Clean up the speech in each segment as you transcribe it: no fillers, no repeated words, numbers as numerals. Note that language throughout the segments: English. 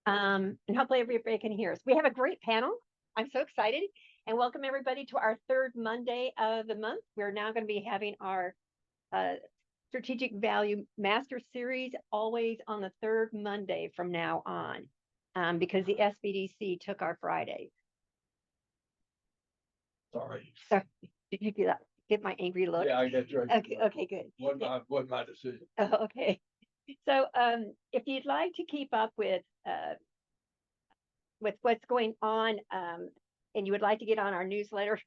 And hopefully everybody can hear us. We have a great panel. I'm so excited, and welcome everybody to our third Monday of the month. We're now going to be having our uh, Strategic Value Master Series always on the third Monday from now on, because the SBDC took our Fridays. Sorry. So did you get my angry look? Yeah, I get right. Okay, good. Wasn't my decision. Oh, okay. So if you'd like to keep up with what's going on, and you would like to get on our newsletter,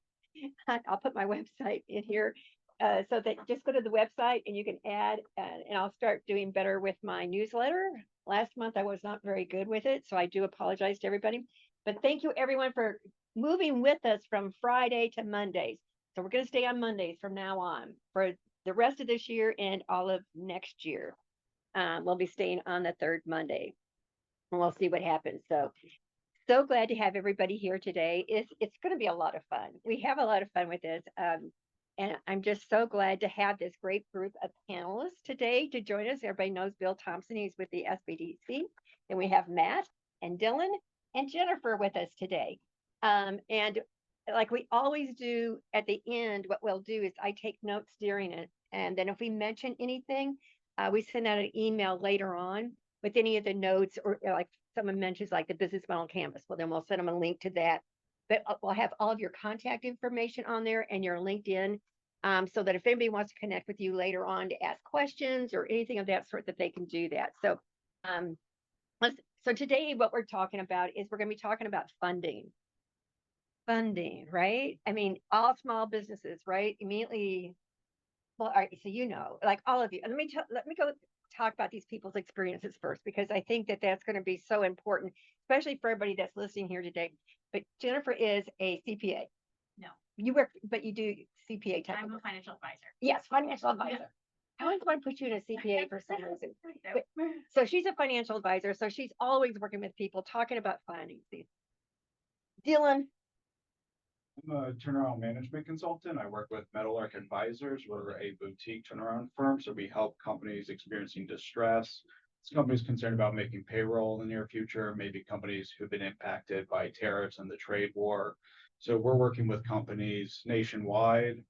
I'll put my website in here. So that just go to the website and you can add, and I'll start doing better with my newsletter. Last month I was not very good with it, so I do apologize to everybody. But thank you everyone for moving with us from Friday to Mondays. So we're going to stay on Mondays from now on for the rest of this year and all of next year. We'll be staying on the third Monday, and we'll see what happens. So glad to have everybody here today. It's going to be a lot of fun. We have a lot of fun with this. And I'm just so glad to have this great group of panelists today to join us. Everybody knows Bill Thompson. He's with the SBDC. And we have Matt and Dylan and Jennifer with us today. And like we always do at the end, what we'll do is I take notes during it. And then if we mention anything, we send out an email later on with any of the notes, or like someone mentions like the business model canvas. Well, then we'll send them a link to that. But we'll have all of your contact information on there and your LinkedIn, so that if anybody wants to connect with you later on to ask questions or anything of that sort, that they can do that. So, so today what we're talking about is we're going to be talking about funding, right? I mean, all small businesses, right? Immediately. Well, all right. So like all of you, and let me go talk about these people's experiences first, because I think that that's going to be so important, especially for everybody that's listening here today. But Jennifer is a CPA. No, You work, but you do CPA type. I'm a financial advisor. Yes, financial advisor. Yeah. I always want to put you in a CPA for some reason. But, so she's a financial advisor. So she's always working with people, talking about financing. Dylan. I'm a turnaround management consultant. I work with Metalwork Advisors. We're a boutique turnaround firm, so we help companies experiencing distress. Companies concerned about making payroll in the near future, maybe companies who've been impacted by tariffs and the trade war. So we're working with companies nationwide,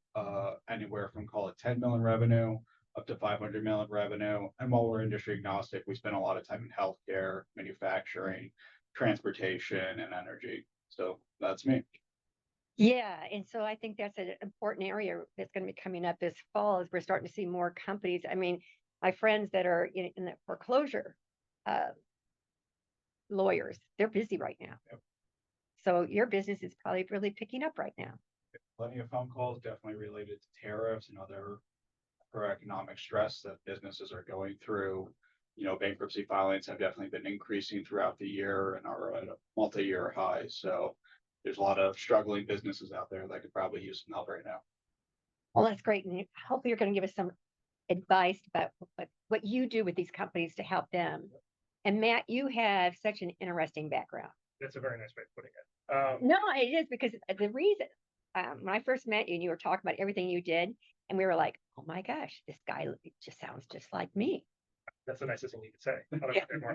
anywhere from call it 10 million revenue up to 500 million revenue. And while we're industry agnostic, we spend a lot of time in healthcare, manufacturing, transportation, and energy. So that's me. Yeah, and so I think that's an important area that's going to be coming up this fall, as we're starting to see more companies. I mean, my friends that are in the foreclosure lawyers, they're busy right now. Yep. So your business is probably really picking up right now. Plenty of phone calls, definitely related to tariffs and other economic stress that businesses are going through. Bankruptcy filings have definitely been increasing throughout the year and are at a multi-year high. So there's a lot of struggling businesses out there that could probably use some help right now. Well, that's great. And hopefully you're going to give us some advice about what you do with these companies to help them. And Matt, you have such an interesting background. That's a very nice way of putting it. No, it is, because the reason when I first met you and you were talking about everything you did, and we were like, oh my gosh, this guy just sounds just like me. That's the nicest thing you could say on a Monday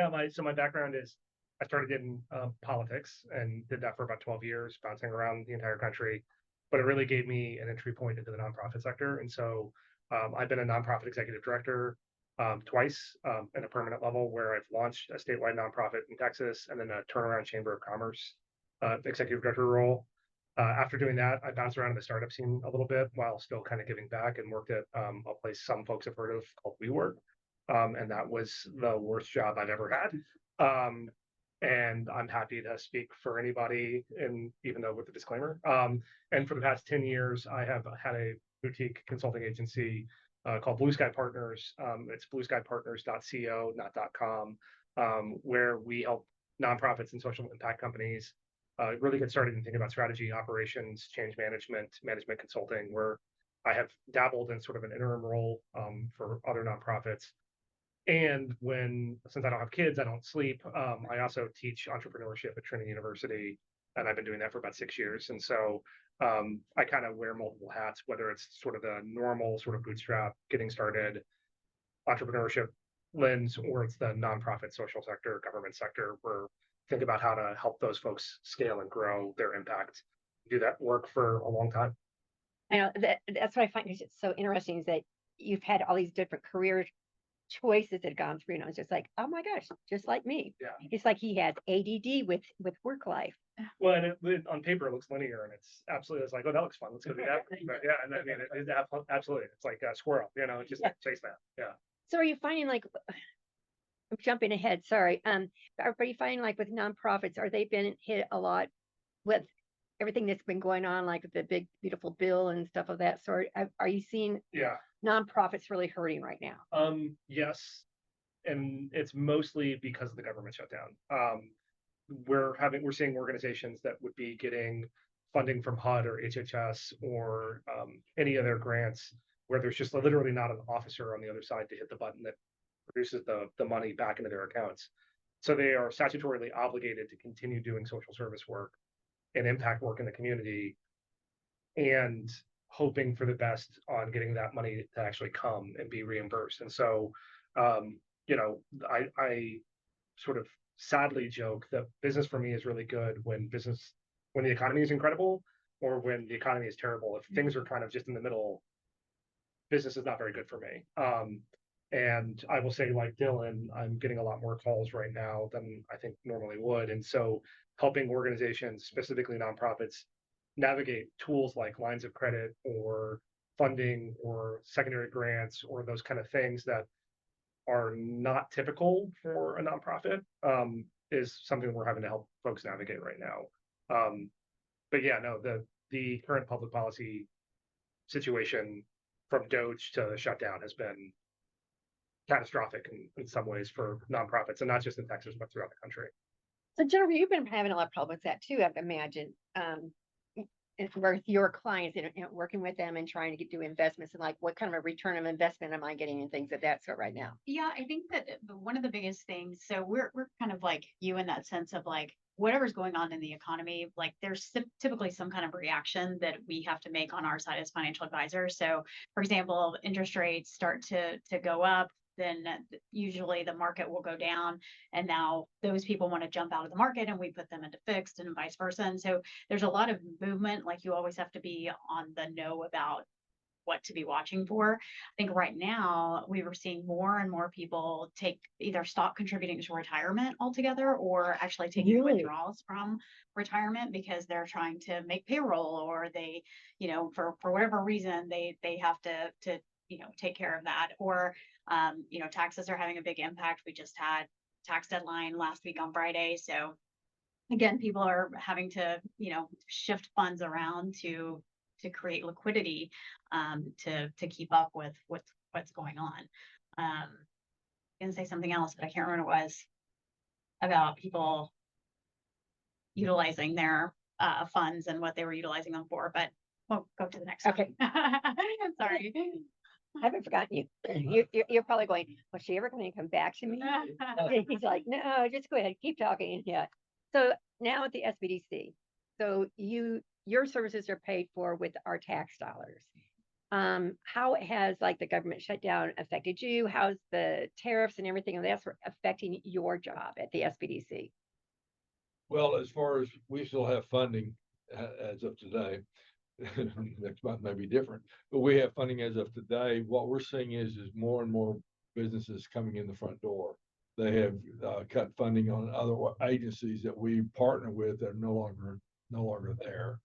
morning. So my background is I started in politics and did that for about 12 years, bouncing around the entire country. But it really gave me an entry point into the nonprofit sector. And so I've been a nonprofit executive director twice at a permanent level, where I've launched a statewide nonprofit in Texas and then a turnaround chamber of commerce executive director role. After doing that, I bounced around in the startup scene a little bit while still kind of giving back, and worked at a place some folks have heard of called WeWork. And that was the worst job I've ever had. And I'm happy to speak for anybody, and even though with the disclaimer. And for the past 10 years, I have had a boutique consulting agency called Blue Sky Partners. It's blueskypartners.co, not .com, where we help nonprofits and social impact companies really get started and think about strategy, operations, change management, management consulting, where I have dabbled in sort of an interim role for other nonprofits. And since I don't have kids, I don't sleep. I also teach entrepreneurship at Trinity University, and I've been doing that for about 6 years. And so I kind of wear multiple hats, whether it's sort of the normal sort of bootstrap, getting started, entrepreneurship, lens, or it's the nonprofit social sector, government sector, where think about how to help those folks scale and grow their impact. Do that work for a long time. I know that's what I find is just so interesting is that you've had all these different career choices that have gone through, and I was just like, oh my gosh, just like me. Yeah. It's like he has ADD with work life. Well, and on paper it looks linear, and it's absolutely, it's like, oh, that looks fun. Let's go do that. But yeah, and I mean, it is absolutely. It's like a squirrel, just chase that. Yeah. So are you finding like, I'm jumping ahead, sorry. Are you finding like with nonprofits, are they been hit a lot with everything that's been going on, like the big beautiful bill and stuff of that sort? Are you seeing Yeah. nonprofits really hurting right now? Yes, and it's mostly because of the government shutdown. We're seeing organizations that would be getting funding from HUD or HHS or any other grants where there's just literally not an officer on the other side to hit the button that produces the money back into their accounts. So they are statutorily obligated to continue doing social service work and impact work in the community, and hoping for the best on getting that money to actually come and be reimbursed. And so, I sort of sadly joke that business for me is really good when the economy is incredible, or when the economy is terrible. If things are kind of just in the middle, business is not very good for me. And I will say, like Dylan, I'm getting a lot more calls right now than I think normally would. And so helping organizations, specifically nonprofits, navigate tools like lines of credit or funding or secondary grants or those kind of things that are not typical for a nonprofit, is something we're having to help folks navigate right now. But yeah, no, the current public policy situation from Doge to the shutdown has been catastrophic in some ways for nonprofits, and not just in Texas, but throughout the country. So Jennifer, you've been having a lot of problems with that too, I've imagined. With your clients and working with them and trying to do investments, and like what kind of a return of investment am I getting and things of that sort right now? Yeah, I think that one of the biggest things, so we're kind of like you in that sense of like whatever's going on in the economy, like there's typically some kind of reaction that we have to make on our side as financial advisors. So for example, interest rates start to go up, then usually the market will go down, and now those people want to jump out of the market and we put them into fixed, and vice versa. And so there's a lot of movement. Like you always have to be on the know about what to be watching for. I think right now we were seeing more and more people either stop contributing to retirement altogether, or actually taking withdrawals from retirement because they're trying to make payroll, or they, for whatever reason, they have to take care of that, or taxes are having a big impact. We just had tax deadline last week on Friday. So again, people are having to, shift funds around to create liquidity, to keep up with what's going on. I'm gonna say something else, but I can't remember what it was about people utilizing their funds and what they were utilizing them for, but we'll go to the next Okay. one. Sorry. I haven't forgotten you. You're probably going, was she ever going to come back to me? He's like, no, just go ahead, keep talking. Yeah. So now at the SBDC, so your services are paid for with our tax dollars. How has like the government shutdown affected you? How's the tariffs and everything of that affecting your job at the SBDC? Well, as far as we still have funding as of today, next month may be different, but we have funding as of today. What we're seeing is more and more businesses coming in the front door. They have cut funding on other agencies that we partner with that are no longer there.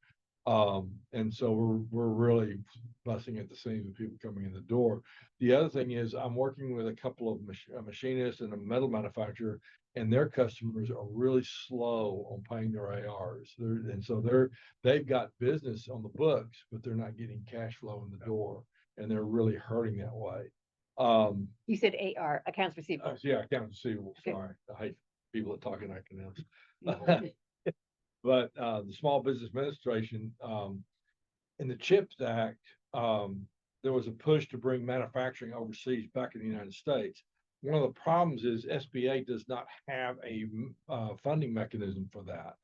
And so we're really busting at the seams with people coming in the door. The other thing is I'm working with a couple of machinists and a metal manufacturer, and their customers are really slow on paying their ARs. They've got business on the books, but they're not getting cash flow in the door, and they're really hurting that way. You said AR, accounts receivable. Yeah, accounts receivable. Okay. Sorry, I hate people that talk in acronyms. But the Small Business Administration, in the CHIPS Act, there was a push to bring manufacturing overseas back in the United States. One of the problems is SBA does not have a funding mechanism for that.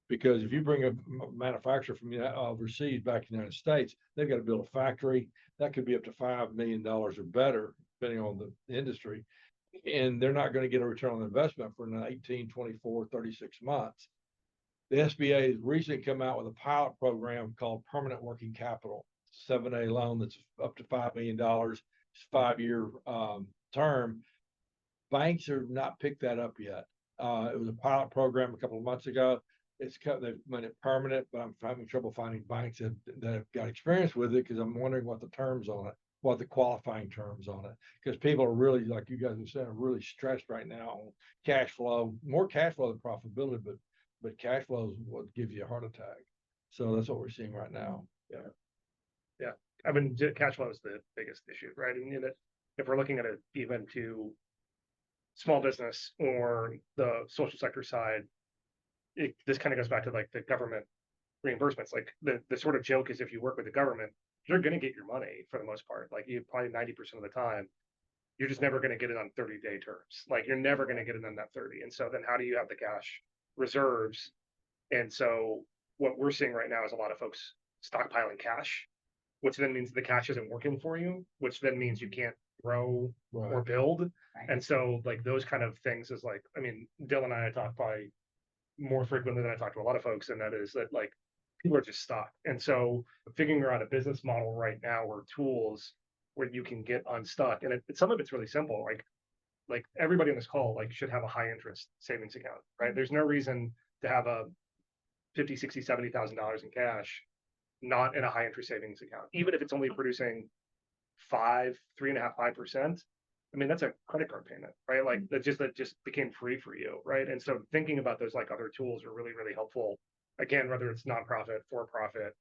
Because if you bring a manufacturer from overseas back in the United States, they've got to build a factory. That could be up to $5 million or better, depending on the industry. and they're not going to get a return on investment for 18, 24, 36 months. The SBA has recently come out with a pilot program called Permanent Working Capital, 7A loan that's up to $5 million, it's 5-year term. Banks have not picked that up yet. It was a pilot program a couple of months ago. They've made it permanent, but I'm having trouble finding banks that have got experience with it because I'm wondering what the terms on it, what the qualifying terms on it. Because people are really, like you guys have said, are really stressed right now on cash flow, more cash flow than profitability, but cash flow is what gives you a heart attack. So that's what we're seeing right now. I mean, cash flow is the biggest issue, right? And if we're looking at it even to small business or the social sector side, this kind of goes back to like the government reimbursements. Like the sort of joke is if you work with the government, you're going to get your money for the most part. Like you probably 90% of the time, you're just never going to get it on 30-day terms. Like you're never going to get it on that 30. And so then how do you have the cash reserves? And so what we're seeing right now is a lot of folks stockpiling cash, which then means the cash isn't working for you, which then means you can't grow or build. Right. And so like those kind of things is like, I mean, Dylan and I talk probably more frequently than I talk to a lot of folks, and that is that like people are just stuck. And so figuring out a business model right now or tools where you can get unstuck. And some of it's really simple. Like everybody on this call like should have a high interest savings account, right? There's no reason to have a 50, 60, $70,000 in cash not in a high interest savings account, even if it's only producing 3.5%, 5%. I mean, that's a credit card payment, right? Like that just became free for you, right? And so thinking about those like other tools are really, really helpful. Again, whether it's nonprofit, for profit,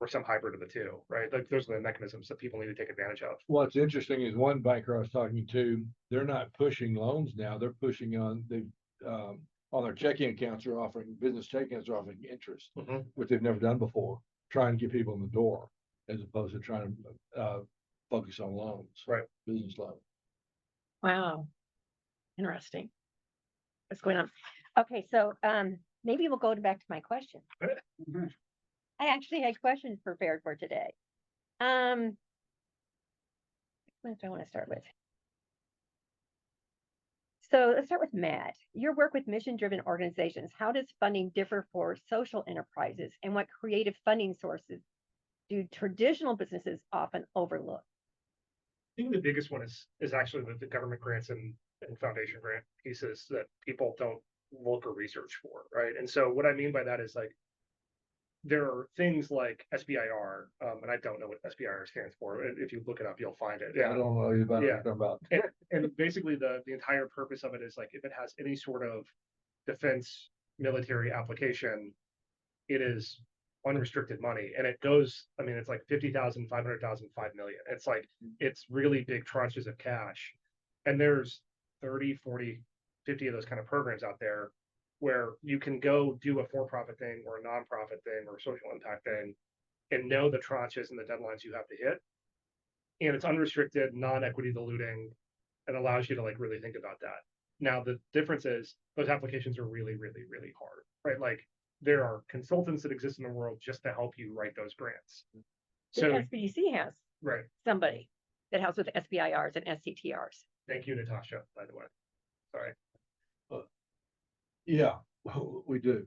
or some hybrid of the two, right? Like those are the mechanisms that people need to take advantage of. What's interesting is one banker I was talking to, they're not pushing loans now. They're pushing on their checking accounts are offering, business checking accounts are offering interest, which they've never done before, trying to get people in the door as opposed to trying to focus on loans, Right? Business loans. Wow. Interesting. What's going on? Okay, so maybe we'll go back to my question. I actually had questions prepared for today. What do I want to start with? So let's start with Matt. Your work with mission-driven organizations, how does funding differ for social enterprises, and what creative funding sources do traditional businesses often overlook? I think the biggest one is actually the government grants and foundation grant pieces that people don't look or research for, right? And so what I mean by that is like there are things like SBIR, and I don't know what SBIR stands for. If you look it up, you'll find it. I don't know about Yeah. about. And basically the entire purpose of it is like if it has any sort of defense military application, it is unrestricted money, and it goes, I mean, it's like 50,000, 500,000, 5 million. It's like it's really big tranches of cash, and there's 30, 40, 50 of those kind of programs out there where you can go do a for-profit thing or a nonprofit thing or a social impact thing and know the tranches and the deadlines you have to hit, and it's unrestricted, non-equity diluting, and allows you to like really think about that. Now the difference is those applications are really, really, really hard, right? Like there are consultants that exist in the world just to help you write those grants. The So SBDC has right. somebody that helps with SBIRs and SCTRs. Thank you, Natasha, by the way. Sorry. Yeah, we do.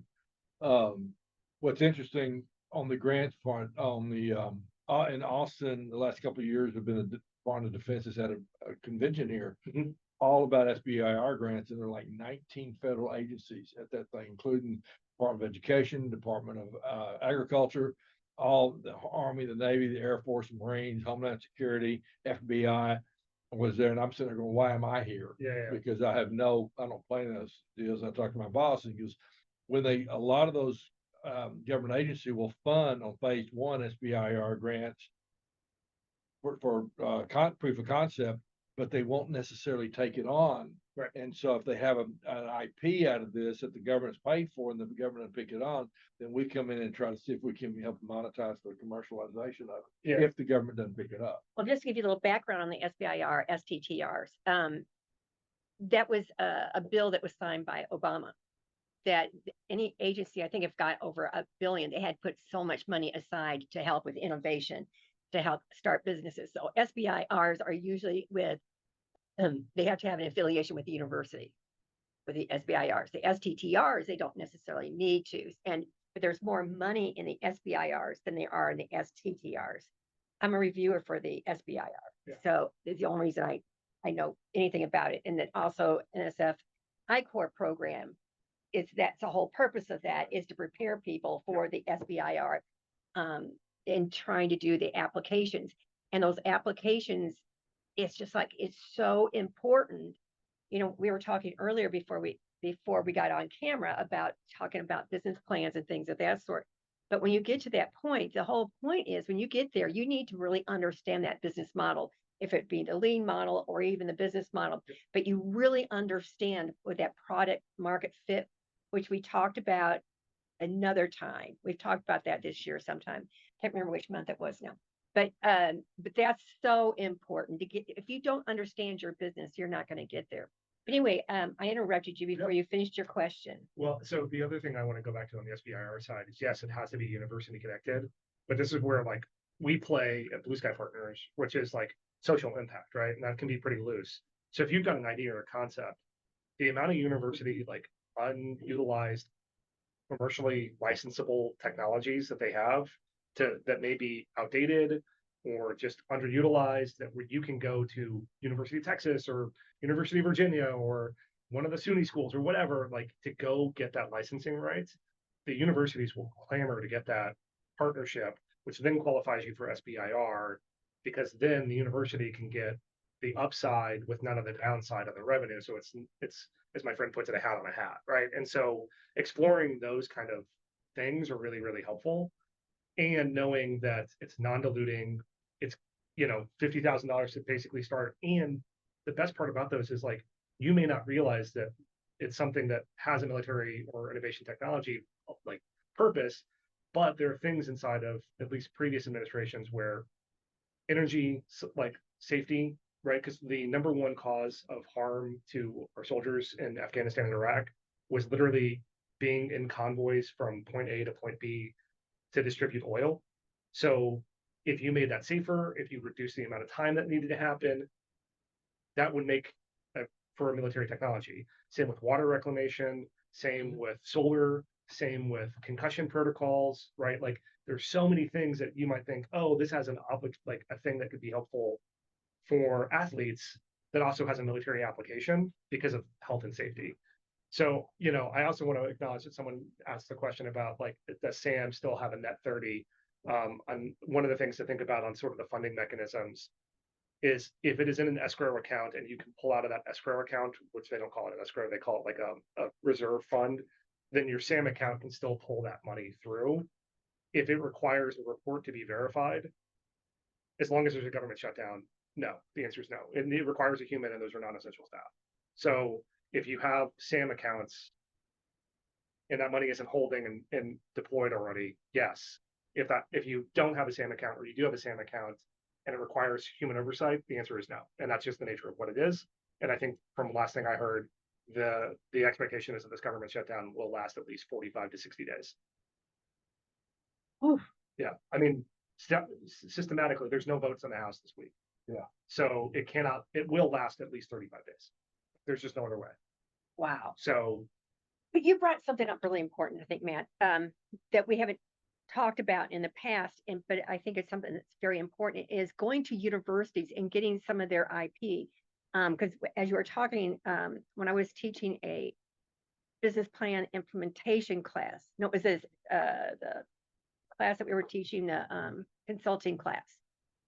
What's interesting on the grants front, on the in Austin, the last couple of years have been a Department of Defense has had a convention here, all about SBIR grants, and there are like 19 federal agencies at that thing, including Department of Education, Department of Agriculture, all the Army, the Navy, the Air Force, Marines, Homeland Security, FBI was there, and I'm sitting there going, why am I here? Yeah. Because I don't play in those deals. I talked to my boss, and he goes, a lot of those government agency will fund on phase one SBIR grants for proof of concept, but they won't necessarily take it on. Right. And so if they have an IP out of this that the government's paid for and the government pick it on, then we come in and try to see if we can help monetize the commercialization of it, if the government doesn't pick it up. Well, just to give you a little background on the SBIR, STTRs, that was a bill that was signed by Obama, that any agency, I think, have got over $1 billion. They had put so much money aside to help with innovation, to help start businesses. So SBIRs are usually with they have to have an affiliation with the university, with the SBIRs. The STTRs, they don't necessarily need to. But there's more money in the SBIRs than there are in the STTRs. I'm a reviewer for the SBIR. Yeah. So it's the only reason I know anything about it. And then also NSF I-Corps program, that's the whole purpose of that, is to prepare people for the SBIR in trying to do the applications. And those applications, it's just like, it's so important. You know, we were talking earlier before we got on camera about talking about business plans and things of that sort. But when you get to that point, the whole point is when you get there, you need to really understand that business model, if it be the lean model or even the business model, but you really understand what that product market fit, which we talked about another time. We've talked about that this year sometime. Can't remember which month it was now. But that's so important to get. If you don't understand your business, you're not going to get there. Anyway, I interrupted you before you finished your question. Well, so the other thing I want to go back to on the SBIR side is, yes, it has to be university connected, but this is where like we play at Blue Sky Partners, which is like social impact, right? And that can be pretty loose. So if you've got an idea or a concept, the amount of university like unutilized commercially licensable technologies that they have that may be outdated or just underutilized, that where you can go to University of Texas or University of Virginia or one of the SUNY schools or whatever, like to go get that licensing rights. The universities will clamor to get that partnership, which then qualifies you for SBIR, because then the university can get the upside with none of the downside of the revenue. So it's as my friend puts it, a hat on a hat, right? And so exploring those kind of things are really, really helpful. And knowing that it's non-diluting, it's, you know, $50,000 to basically start. And the best part about those is like, you may not realize that it's something that has a military or innovation technology like purpose, but there are things inside of at least previous administrations where energy, like safety, right? Because the number one cause of harm to our soldiers in Afghanistan and Iraq was literally being in convoys from point A to point B to distribute oil. So if you made that safer, if you reduce the amount of time that needed to happen, that would make for a military technology. Same with water reclamation, same with solar, same with concussion protocols, right? Like there's so many things that you might think, oh, this has like a thing that could be helpful for athletes that also has a military application because of health and safety. So, you know, I also want to acknowledge that someone asked the question about like, does SAM still have a net 30? And one of the things to think about on sort of the funding mechanisms is if it is in an escrow account and you can pull out of that escrow account, which they don't call it an escrow, they call it like a reserve fund, then your SAM account can still pull that money through. If it requires a report to be verified, as long as there's a government shutdown, no, the answer is no. And it requires a human and those are non-essential staff. So if you have SAM accounts and that money isn't holding and deployed already, yes. If you don't have a SAM account or you do have a SAM account and it requires human oversight, the answer is no. And that's just the nature of what it is. And I think from last thing I heard, the expectation is that this government shutdown will last at least 45 to 60 days. Oof. Yeah, I mean, systematically, there's no votes in the House this week. Yeah. So it will last at least 35 days. There's just no other way. Wow. So, But you brought something up really important, I think, Matt, that we haven't talked about in the past, but I think it's something that's very important, is going to universities and getting some of their IP. Because as you were talking, when I was teaching a business plan implementation class, no, it was the class that we were teaching, the consulting class.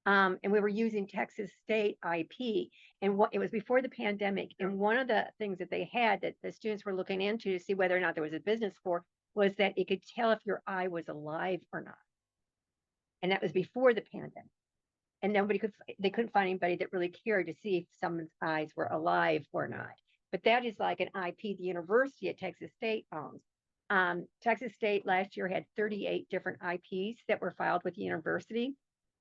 And we were using Texas State IP, and it was before the pandemic. And one of the things that they had that the students were looking into to see whether or not there was a business for was that it could tell if your eye was alive or not. And that was before the pandemic. And they couldn't find anybody that really cared to see if someone's eyes were alive or not. But that is like an IP the university at Texas State owns. Texas State last year had 38 different IPs that were filed with the university.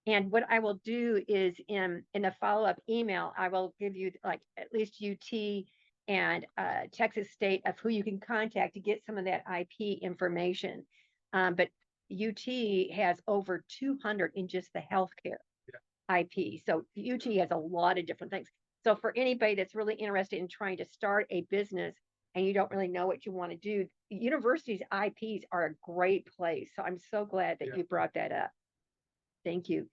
And what I will do is in the follow-up email, I will give you like at least UT and Texas State of who you can contact to get some of that IP information. But UT has over 200 in just the healthcare IP. So UT has a lot of different things. So for anybody that's really interested in trying to start a business and you don't really know what you want to do, universities' IPs are a great place. So I'm so glad that Yeah. you brought that up. Thank you.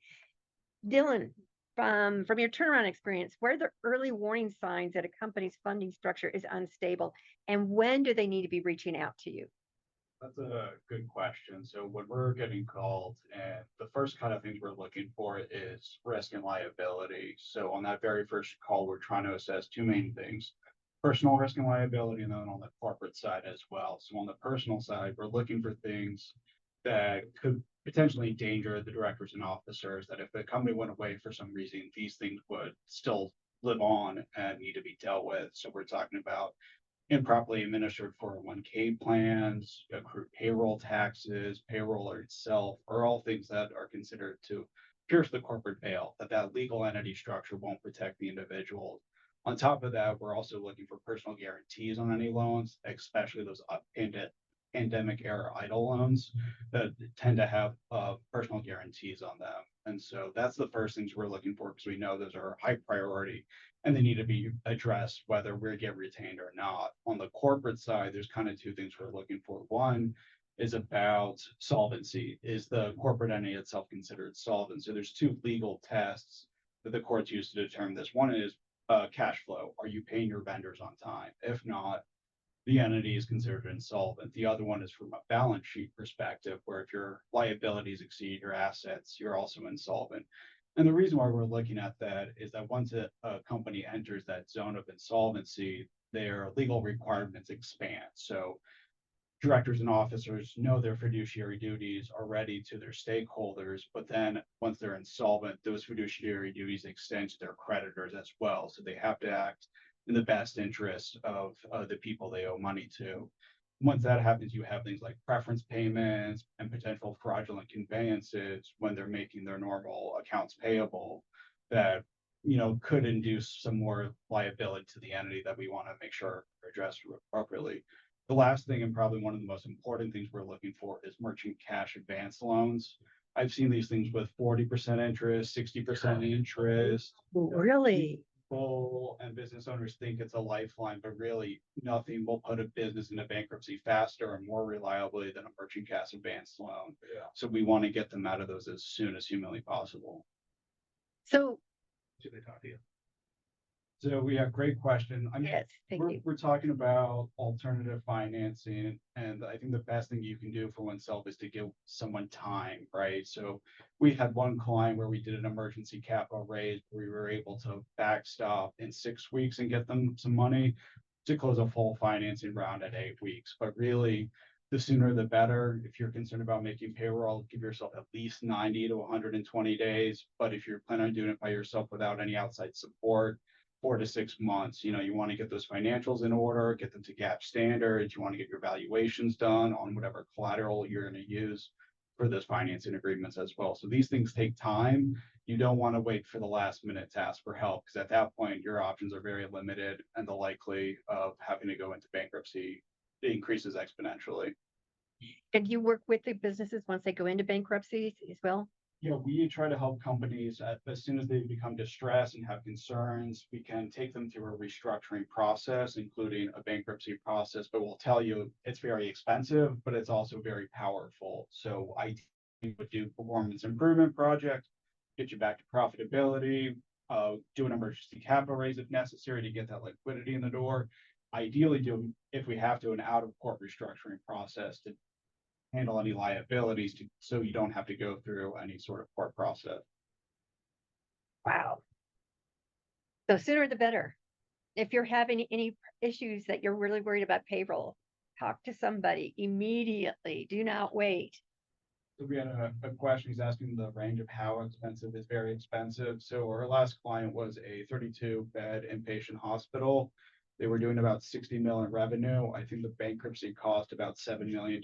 Dylan, from your turnaround experience, what are the early warning signs that a company's funding structure is unstable? And when do they need to be reaching out to you? That's a good question. So when we're getting called, and the first kind of things we're looking for is risk and liability. So on that very first call, we're trying to assess two main things: personal risk and liability, and then on the corporate side as well. So on the personal side, we're looking for things that could potentially endanger the directors and officers, that if the company went away for some reason, these things would still live on and need to be dealt with. So we're talking about improperly administered 401k plans, accrued payroll taxes, payroll itself, are all things that are considered to pierce the corporate veil, that legal entity structure won't protect the individual. On top of that, we're also looking for personal guarantees on any loans, especially those pandemic era idle loans that tend to have personal guarantees on them. And so that's the first things we're looking for, because we know those are high priority and they need to be addressed whether we get retained or not. On the corporate side, there's kind of two things we're looking for. One is about solvency. Is the corporate entity itself considered solvent? So there's two legal tests that the courts use to determine this. One is cash flow. Are you paying your vendors on time? If not, the entity is considered insolvent. The other one is from a balance sheet perspective, where if your liabilities exceed your assets, you're also insolvent. And the reason why we're looking at that is that once a company enters that zone of insolvency, their legal requirements expand. So directors and officers know their fiduciary duties already to their stakeholders, but then once they're insolvent, those fiduciary duties extend to their creditors as well. So they have to act in the best interest of the people they owe money to. Once that happens, you have things like preference payments and potential fraudulent conveyances when they're making their normal accounts payable that, could induce some more liability to the entity that we want to make sure are addressed appropriately. The last thing, and probably one of the most important things we're looking for, is merchant cash advance loans. I've seen these things with 40% interest, 60% interest. Really? People and business owners think it's a lifeline, but really nothing will put a business into bankruptcy faster and more reliably than a merchant cash advance loan. Yeah. So we want to get them out of those as soon as humanly possible. So, Should they talk to you? So we have great question. I mean, yes, thank you. we're talking about alternative financing, and I think the best thing you can do for oneself is to give someone time, right? So we had one client where we did an emergency capital raise. We were able to backstop in 6 weeks and get them some money to close a full financing round at 8 weeks. But really, the sooner the better. If you're concerned about making payroll, give yourself at least 90 to 120 days. But if you're planning on doing it by yourself without any outside support, 4 to 6 months. You want to get those financials in order, get them to GAAP standards. You want to get your valuations done on whatever collateral you're going to use for those financing agreements as well. So these things take time. You don't want to wait for the last minute to ask for help, because at that point, your options are very limited and the likely of having to go into bankruptcy increases exponentially. And you work with the businesses once they go into bankruptcy as well? Yeah, we try to help companies as soon as they become distressed and have concerns. We can take them through a restructuring process, including a bankruptcy process, but we'll tell you it's very expensive, but it's also very powerful. So I would do performance improvement project, get you back to profitability, do an emergency capital raise if necessary to get that liquidity in the door. Ideally do, if we have to, an out of court restructuring process to handle any liabilities so you don't have to go through any sort of court process. Wow. So sooner the better. If you're having any issues that you're really worried about payroll, talk to somebody immediately. Do not wait. So we had a question. He's asking the range of how expensive is very expensive. So our last client was a 32-bed inpatient hospital. They were doing about 60 million in revenue. I think the bankruptcy cost about $7 million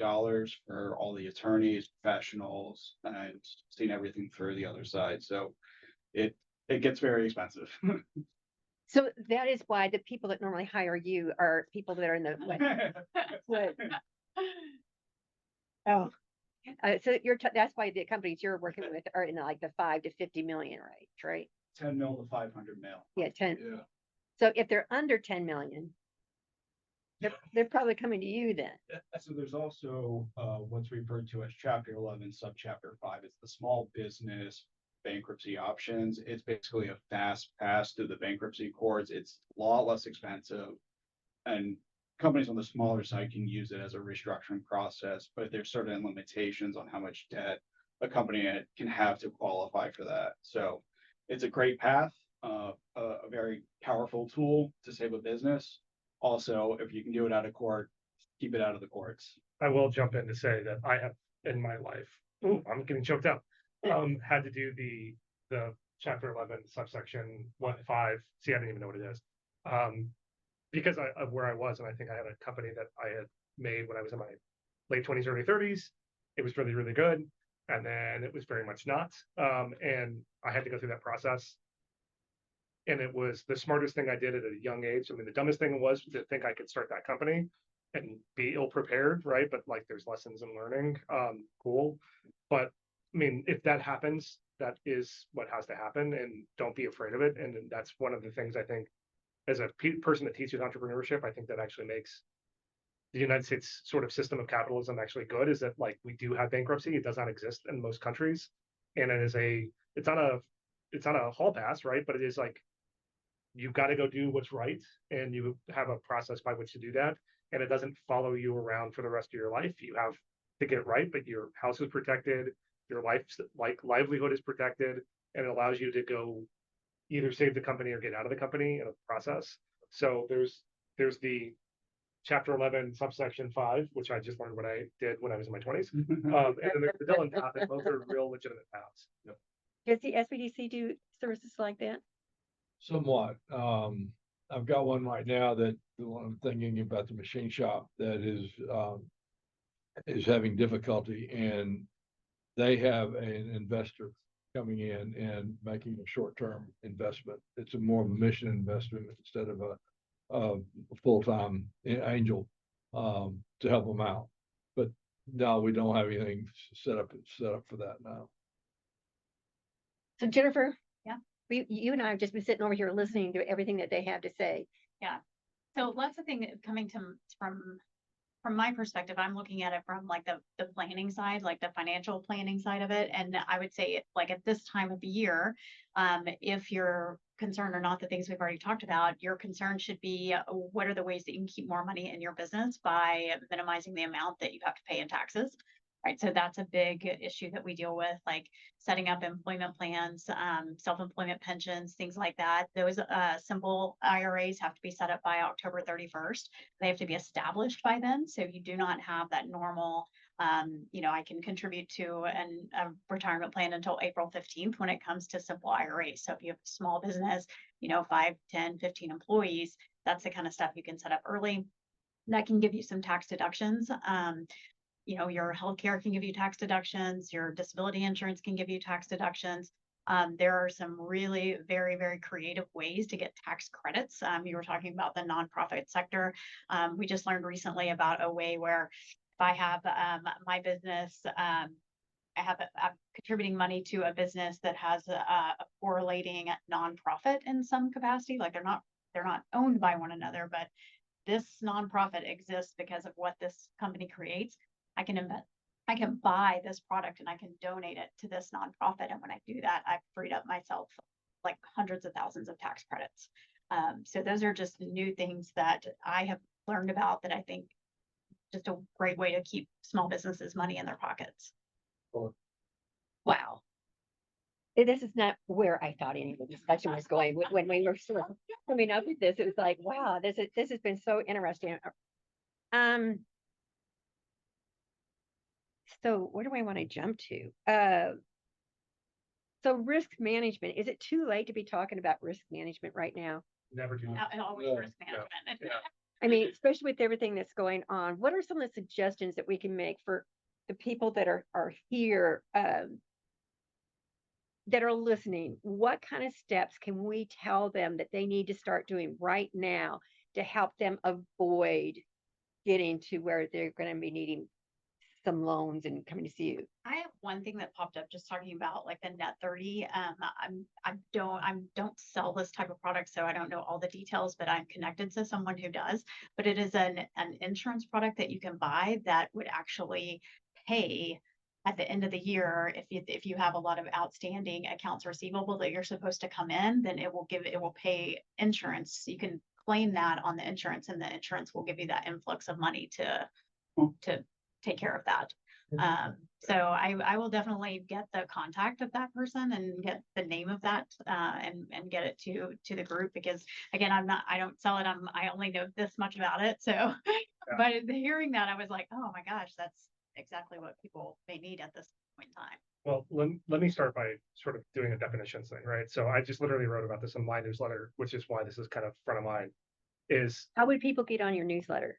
for all the attorneys, professionals, and seeing everything through the other side. So it gets very expensive. So that is why the people that normally hire you are people that are in the what? Oh, so that's why the companies you're working with are in like the 5 to 50 million, right? 10 mil to 500 mil. Yeah, 10. Yeah. So if they're under 10 million, they're probably coming to you then. So there's also, what's referred to as chapter 11, subchapter 5. It's the small business bankruptcy options. It's basically a fast pass to the bankruptcy courts. It's a lot less expensive. And companies on the smaller side can use it as a restructuring process, but there's certain limitations on how much debt a company can have to qualify for that. So it's a great path, a very powerful tool to save a business. Also, if you can do it out of court, keep it out of the courts. I will jump in to say that I have in my life, I'm getting choked up, had to do the chapter 11 subsection 1.5. See, I didn't even know what it is. Because of where I was, and I think I had a company that I had made when I was in my late 20s, early 30s. It was really, really good. And then it was very much not. And I had to go through that process. And it was the smartest thing I did at a young age. I mean, the dumbest thing was to think I could start that company and be ill prepared, right? But like there's lessons in learning. Cool. But I mean, if that happens, that is what has to happen, and don't be afraid of it. And that's one of the things I think as a person that teaches entrepreneurship, I think that actually makes the United States sort of system of capitalism actually good, is that like we do have bankruptcy. It does not exist in most countries. And it's not a hall pass, right? But it is like, you've got to go do what's right, and you have a process by which to do that. And it doesn't follow you around for the rest of your life. You have to get it right, but your house is protected, your livelihood is protected, and it allows you to go either save the company or get out of the company in a process. So there's the chapter 11 subsection 5, which I just learned what I did when I was in my 20s. And then there's the Dillon path, and both are real legitimate paths. Yep. Does the SBDC do services like that? Somewhat. I've got one right now that the one I'm thinking about, the machine shop that is having difficulty, and they have an investor coming in and making a short-term investment. It's a more of a mission investment instead of a full-time angel to help them out. But no, we don't have anything set up for that now. So Jennifer? Yeah. You and I have just been sitting over here listening to everything that they have to say. So lots of things coming from my perspective. I'm looking at it from like the planning side, like the financial planning side of it. And I would say like at this time of the year, if you're concerned or not, the things we've already talked about, your concern should be what are the ways that you can keep more money in your business by minimizing the amount that you have to pay in taxes. Right. So that's a big issue that we deal with, like setting up employment plans, self-employment pensions, things like that. Those simple IRAs have to be set up by October 31st. They have to be established by then. So you do not have that normal, I can contribute to a retirement plan until April 15th when it comes to simple IRAs. So if you have a small business, 5, 10, 15 employees, that's the kind of stuff you can set up early. That can give you some tax deductions. Your healthcare can give you tax deductions, your disability insurance can give you tax deductions. There are some really very, very creative ways to get tax credits. You were talking about the nonprofit sector. We just learned recently about a way where if I have my business, I'm contributing money to a business that has a correlating nonprofit in some capacity, like they're not owned by one another, but this nonprofit exists because of what this company creates. I can buy this product and I can donate it to this nonprofit. And when I do that, I've freed up myself like hundreds of thousands of tax credits. So those are just new things that I have learned about that I think just a great way to keep small businesses money in their pockets. Cool. Wow. This is not where I thought any of the discussion was going. When we were sort of coming up with this, it was like, wow, this has been so interesting. So where do I want to jump to? So risk management, is it too late to be talking about risk management right now? Never do. And always Yeah. risk management. Yeah. I mean, especially with everything that's going on, what are some of the suggestions that we can make for the people that are here, that are listening? What kind of steps can we tell them that they need to start doing right now to help them avoid getting to where they're going to be needing some loans and coming to see you. I have one thing that popped up just talking about like the net 30. I don't sell this type of product, so I don't know all the details, but I'm connected to someone who does. But it is an insurance product that you can buy that would actually pay at the end of the year. If you have a lot of outstanding accounts receivable that you're supposed to come in, then it will pay insurance. You can claim that on the insurance, and the insurance will give you that influx of money to take care of that. So I will definitely get the contact of that person and get the name of that, and get it to the group, because again, I don't sell it. I only know this much about it. So, but hearing that, I was like, oh my gosh, that's exactly what people may need at this point in time. Well, let me start by sort of doing a definitions thing, right? So I just literally wrote about this in my newsletter, which is why this is kind of front of mind, is How would people get on your newsletter?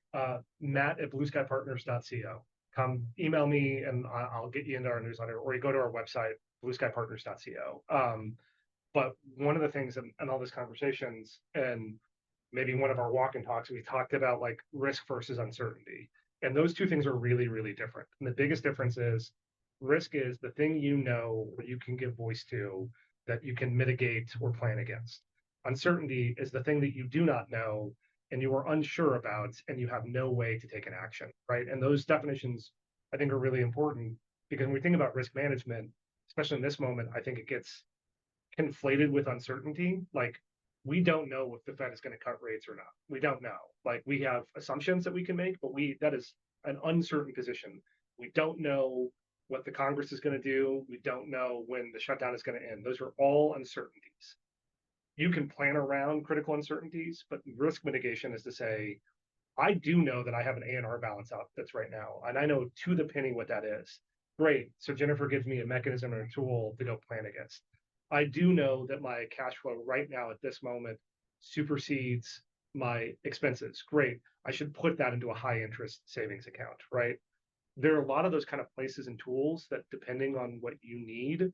Matt@blueskypartners.co. Come email me and I'll get you into our newsletter, or you go to our website, blueskypartners.co. But one of the things in all these conversations, and maybe one of our walk and talks, we talked about like risk versus uncertainty. And those two things are really, really different. And the biggest difference is risk is the thing you know that you can give voice to, that you can mitigate or plan against. Uncertainty is the thing that you do not know and you are unsure about, and you have no way to take an action, right? And those definitions, I think, are really important, because when we think about risk management, especially in this moment, I think it gets conflated with uncertainty. Like, we don't know if the Fed is going to cut rates or not. We don't know. Like, we have assumptions that we can make, but that is an uncertain position. We don't know what the Congress is going to do. We don't know when the shutdown is going to end. Those are all uncertainties. You can plan around critical uncertainties, but risk mitigation is to say, I do know that I have an A&R balance out that's right now, and I know to the penny what that is. Great. So Jennifer gives me a mechanism or a tool to go plan against. I do know that my cash flow right now at this moment supersedes my expenses. Great. I should put that into a high interest savings account, right? There are a lot of those kind of places and tools that, depending on what you need,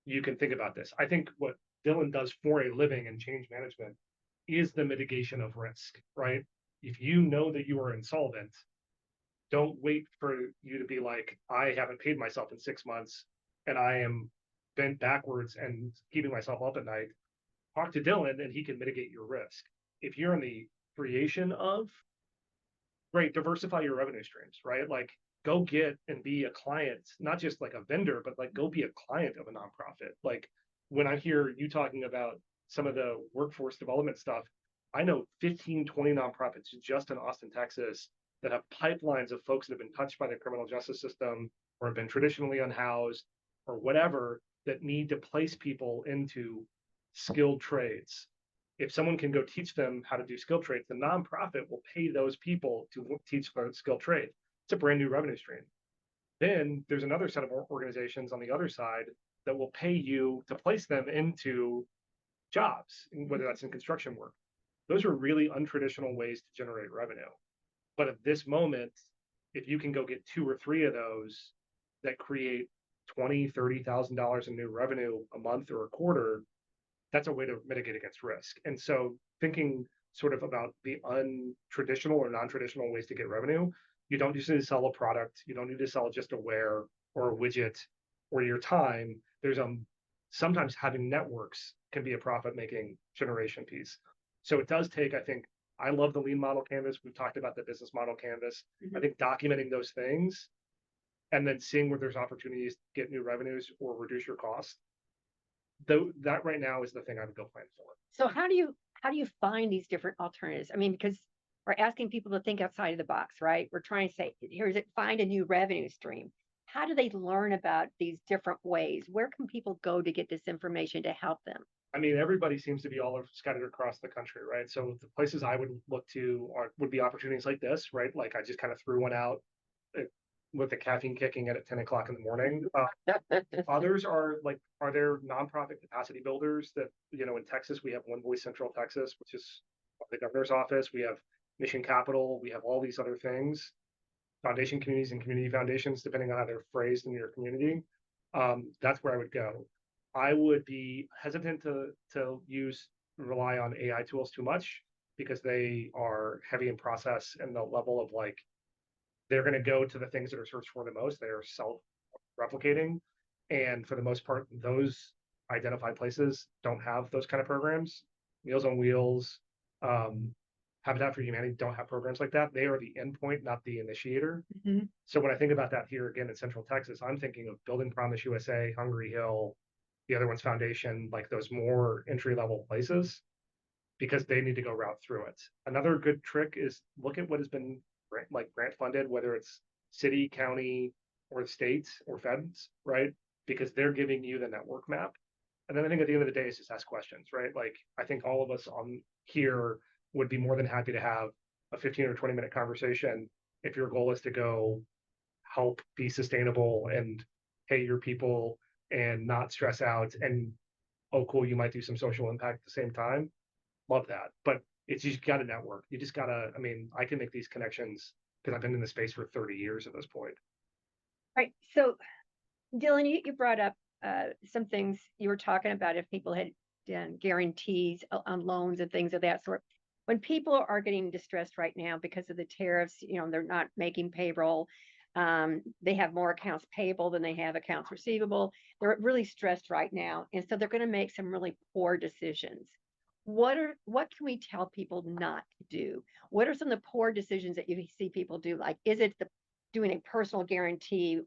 you can think about this. I think what Dylan does for a living in change management is the mitigation of risk, right? If you know that you are insolvent, don't wait for you to be like, I haven't paid myself in 6 months and I am bent backwards and keeping myself up at night. Talk to Dylan and he can mitigate your risk. If you're in the creation of, great, diversify your revenue streams, right? Like, go get and be a client, not just like a vendor, but like go be a client of a nonprofit. Like, when I hear you talking about some of the workforce development stuff, I know 15, 20 nonprofits just in Austin, Texas, that have pipelines of folks that have been touched by the criminal justice system or have been traditionally unhoused or whatever, that need to place people into skilled trades. If someone can go teach them how to do skilled trades, the nonprofit will pay those people to teach a skilled trade. It's a brand new revenue stream. Then there's another set of organizations on the other side that will pay you to place them into jobs, whether that's in construction work. Those are really untraditional ways to generate revenue. But at this moment, if you can go get 2 or 3 of those that create $20,000, $30,000 in new revenue a month or a quarter, that's a way to mitigate against risk. And so thinking sort of about the untraditional or non-traditional ways to get revenue, you don't just need to sell a product. You don't need to sell just a ware or a widget or your time. There's sometimes having networks can be a profit-making generation piece. So it does take, I think, I love the lean model canvas. We've talked about the business model canvas. I think documenting those things and then seeing where there's opportunities to get new revenues or reduce your costs, though, that right now is the thing I would go plan for. So how do you find these different alternatives? I mean, because we're asking people to think outside of the box, right? We're trying to say, here's it, find a new revenue stream. How do they learn about these different ways? Where can people go to get this information to help them? I mean, everybody seems to be all scattered across the country, right? So the places I would look to would be opportunities like this, right? Like I just kind of threw one out with the caffeine kicking at 10 o'clock in the morning. Others are there nonprofit capacity builders that, in Texas, we have One Voice Central Texas, which is the governor's office. We have Mission Capital. We have all these other things, foundation communities and community foundations, depending on how they're phrased in your community. That's where I would go. I would be hesitant to rely on AI tools too much, because they are heavy in process and the level of they're going to go to the things that are searched for the most. They are self-replicating. And for the most part, those identified places don't have those kind of programs. Meals on Wheels, Habitat for Humanity don't have programs like that. They are the endpoint, not the initiator. Mhm. So when I think about that here again in Central Texas, I'm thinking of Building Promise USA, Hungry Hill, the other one's Foundation, like those more entry-level places, because they need to go route through it. Another good trick is look at what has been grant funded, whether it's city, county, or the state or feds, right? Because they're giving you the network map. And then I think at the end of the day, it's just ask questions, right? Like I think all of us on here would be more than happy to have a 15 or 20-minute conversation if your goal is to go help be sustainable and pay your people and not stress out. And oh, cool, you might do some social impact at the same time. Love that. But it's you got to network. You just gotta, I mean, I can make these connections because I've been in the space for 30 years at this point. Right. So Dylan, you brought up some things you were talking about if people had done guarantees on loans and things of that sort. When people are getting distressed right now because of the tariffs, they're not making payroll. They have more accounts payable than they have accounts receivable. They're really stressed right now. And so they're going to make some really poor decisions. What can we tell people not to do? What are some of the poor decisions that you see people do? Like, is it doing a personal guarantee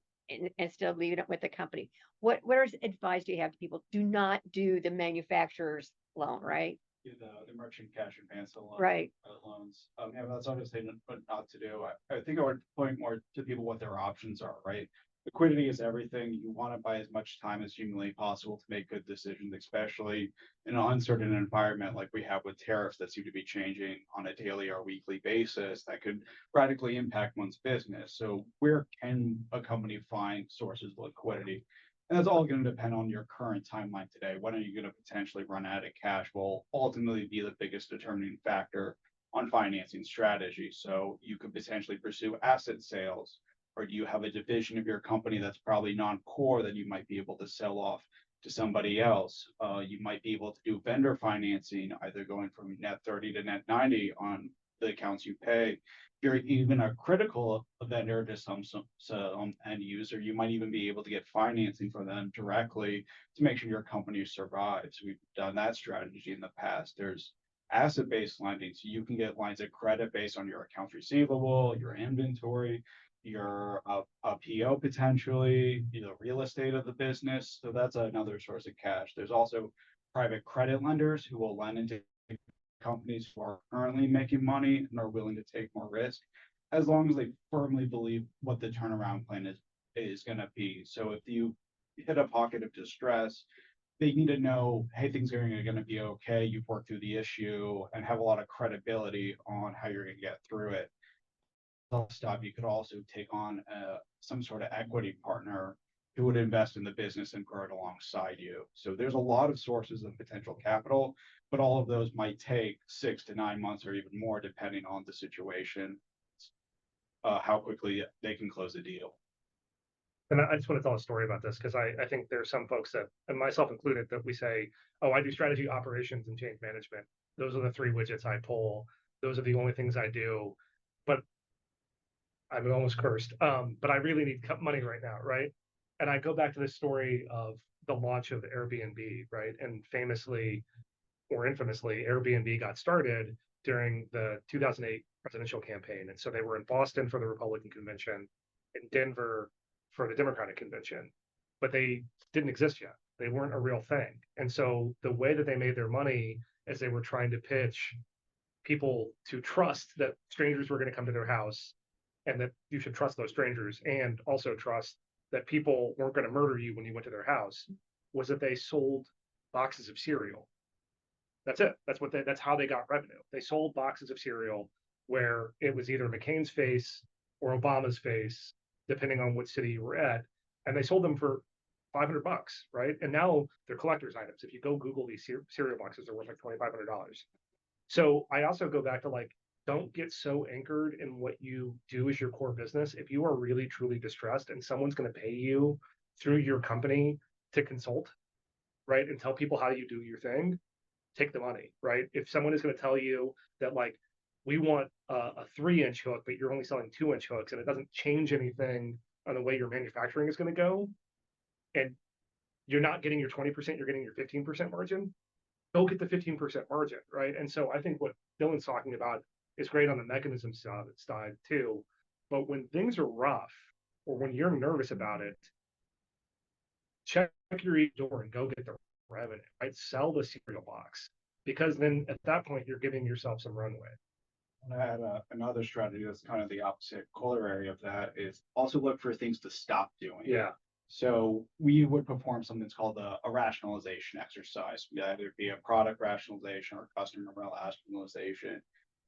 instead of leaving it with the company? What advice do you have to people? Do not do the manufacturer's loan, right? Do the merchant cash advance loan, Right. Loans. Yeah, that's obviously what not to do. I think I would point more to people what their options are, right? Liquidity is everything. You want to buy as much time as humanly possible to make good decisions, especially in an uncertain environment like we have with tariffs that seem to be changing on a daily or weekly basis that could radically impact one's business. So where can a company find sources of liquidity? And that's all going to depend on your current timeline today. When are you going to potentially run out of cash will ultimately be the biggest determining factor on financing strategy. So you could potentially pursue asset sales, or do you have a division of your company that's probably non-core that you might be able to sell off to somebody else? You might be able to do vendor financing, either going from net 30 to net 90 on the accounts you pay. If you're even a critical vendor to some end user, you might even be able to get financing for them directly to make sure your company survives. We've done that strategy in the past. There's asset-based lending, so you can get lines of credit based on your accounts receivable, your inventory, your PO potentially, real estate of the business. So that's another source of cash. There's also private credit lenders who will lend into companies who are currently making money and are willing to take more risk, as long as they firmly believe what the turnaround plan is going to be. So if you hit a pocket of distress, they need to know, hey, things are going to be okay. You've worked through the issue and have a lot of credibility on how you're going to get through it. Stuff, you could also take on some sort of equity partner who would invest in the business and grow it alongside you. So there's a lot of sources of potential capital, but all of those might take 6 to 9 months or even more, depending on the situation, how quickly they can close a deal. And I just want to tell a story about this because I think there's some folks that, and myself included, that we say, oh, I do strategy, operations, and change management. Those are the 3 widgets I pull. Those are the only things I do. But I'm almost cursed. But I really need money right now, right? And I go back to this story of the launch of Airbnb, right? And famously or infamously, Airbnb got started during the 2008 presidential campaign. And so they were in Boston for the Republican convention, in Denver for the Democratic convention, but they didn't exist yet. They weren't a real thing. And so the way that they made their money is they were trying to pitch people to trust that strangers were going to come to their house and that you should trust those strangers, and also trust that people weren't going to murder you when you went to their house, was that they sold boxes of cereal. That's it. That's how they got revenue. They sold boxes of cereal where it was either McCain's face or Obama's face, depending on what city you were at. And they sold them for $500, right? And now they're collector's items. If you go Google these cereal boxes, they're worth like $2,500. So I also go back to don't get so anchored in what you do as your core business. If you are really, truly distressed and someone's going to pay you through your company to consult, right, and tell people how you do your thing, take the money, right? If someone is going to tell you that we want a 3-inch hook, but you're only selling 2-inch hooks, and it doesn't change anything on the way your manufacturing is going to go, and you're not getting your 20%, you're getting your 15% margin, go get the 15% margin, right? And so I think what Dylan's talking about is great on the mechanism side too. But when things are rough, or when you're nervous about it, check your door and go get the revenue, right? Sell the cereal box, because then at that point you're giving yourself some runway. And I had another strategy that's kind of the opposite corollary of that is also look for things to stop doing. Yeah. So we would perform something that's called a rationalization exercise. Either be a product rationalization or customer rationalization.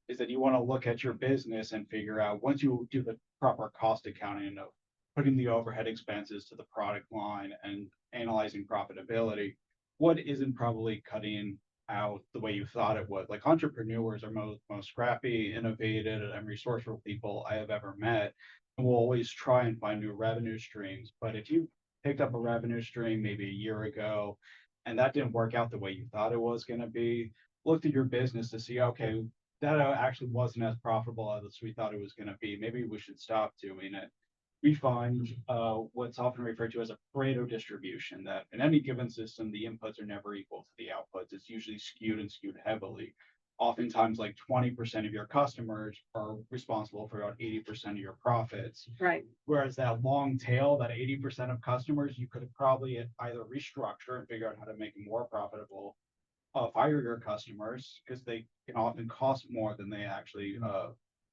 Is that you want to look at your business and figure out, once you do the proper cost accounting of putting the overhead expenses to the product line and analyzing profitability, what isn't probably cutting out the way you thought it would. Like, entrepreneurs are most scrappy, innovative, and resourceful people I have ever met, and will always try and find new revenue streams. But if you picked up a revenue stream maybe a year ago and that didn't work out the way you thought it was going to be, looked at your business to see, okay, that actually wasn't as profitable as we thought it was going to be. Maybe we should stop doing it. We find what's often referred to as a Pareto distribution, that in any given system, the inputs are never equal to the outputs. It's usually skewed heavily. Oftentimes, like 20% of your customers are responsible for about 80% of your profits. Right. Whereas that long tail, that 80% of customers, you could probably either restructure and figure out how to make it more profitable, fire your customers because they can often cost more than they actually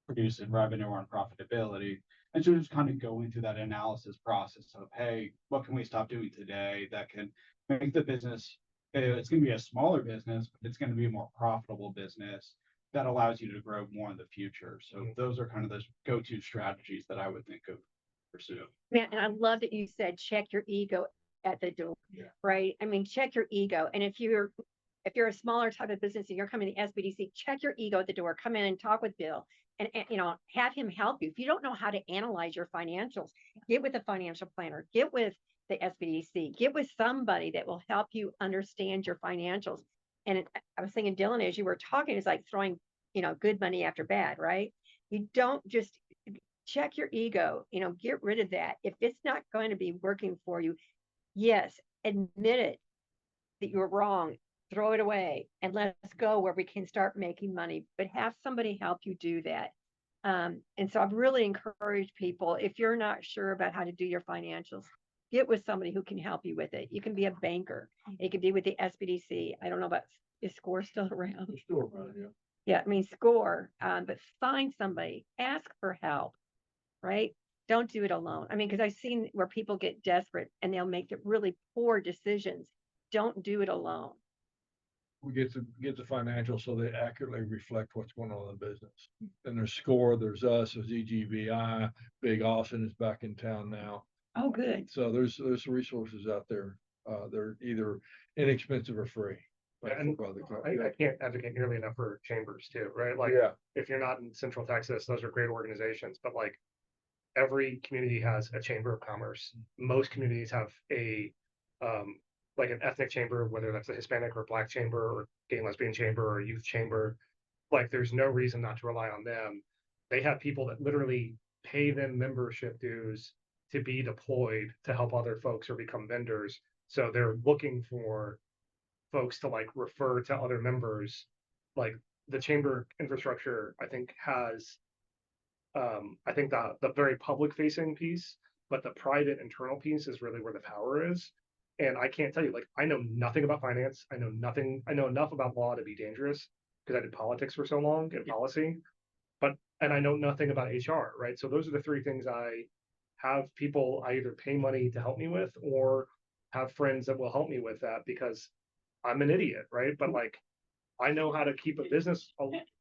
produce in revenue or in profitability. And so just kind of going through that analysis process of, hey, what can we stop doing today that can make the business, it's going to be a smaller business, but it's going to be a more profitable business that allows you to grow more in the future. So those are kind of those go-to strategies that I would think of pursue. Man, and I love that you said check your ego at the door, right? I mean, check your ego. And if you're a smaller type of business and you're coming to SBDC, check your ego at the door. Come in and talk with Bill and have him help you. If you don't know how to analyze your financials, get with a financial planner, get with the SBDC, get with somebody that will help you understand your financials. And I was thinking, Dylan, as you were talking, it's like throwing, good money after bad, right? You don't just check your ego, get rid of that. If it's not going to be working for you, yes, admit it that you're wrong. Throw it away and let's go where we can start making money, but have somebody help you do that. And so I've really encouraged people, if you're not sure about how to do your financials, get with somebody who can help you with it. You can be a banker. It could be with the SBDC. I don't know about, is SCORE still around? It's still around, yeah. Yeah, I mean, SCORE, but find somebody, ask for help, right? Don't do it alone. I mean, because I've seen where people get desperate and they'll make really poor decisions. Don't do it alone. We get the financials so they accurately reflect what's going on in the business. And there's SCORE, there's us, there's EGVI, Big Austin is back in town now. Oh, good. So there's resources out there. They're either inexpensive or free. And I can't advocate nearly enough for chambers too, right? Like, if you're not in Central Texas, those are great organizations, but like every community has a chamber of commerce. Most communities have a like an ethnic chamber, whether that's a Hispanic or Black chamber or gay and lesbian chamber or youth chamber. Like, there's no reason not to rely on them. They have people that literally pay them membership dues to be deployed to help other folks or become vendors. So they're looking for folks to like refer to other members. Like, the chamber infrastructure, I think, has I think the very public facing piece, but the private internal piece is really where the power is. And I can't tell you, like, I know nothing about finance. I know enough about law to be dangerous because I did politics for so long and policy, and I know nothing about HR, right? So those are the three things I have people I either pay money to help me with or have friends that will help me with that because I'm an idiot, right? But like, I know how to keep a business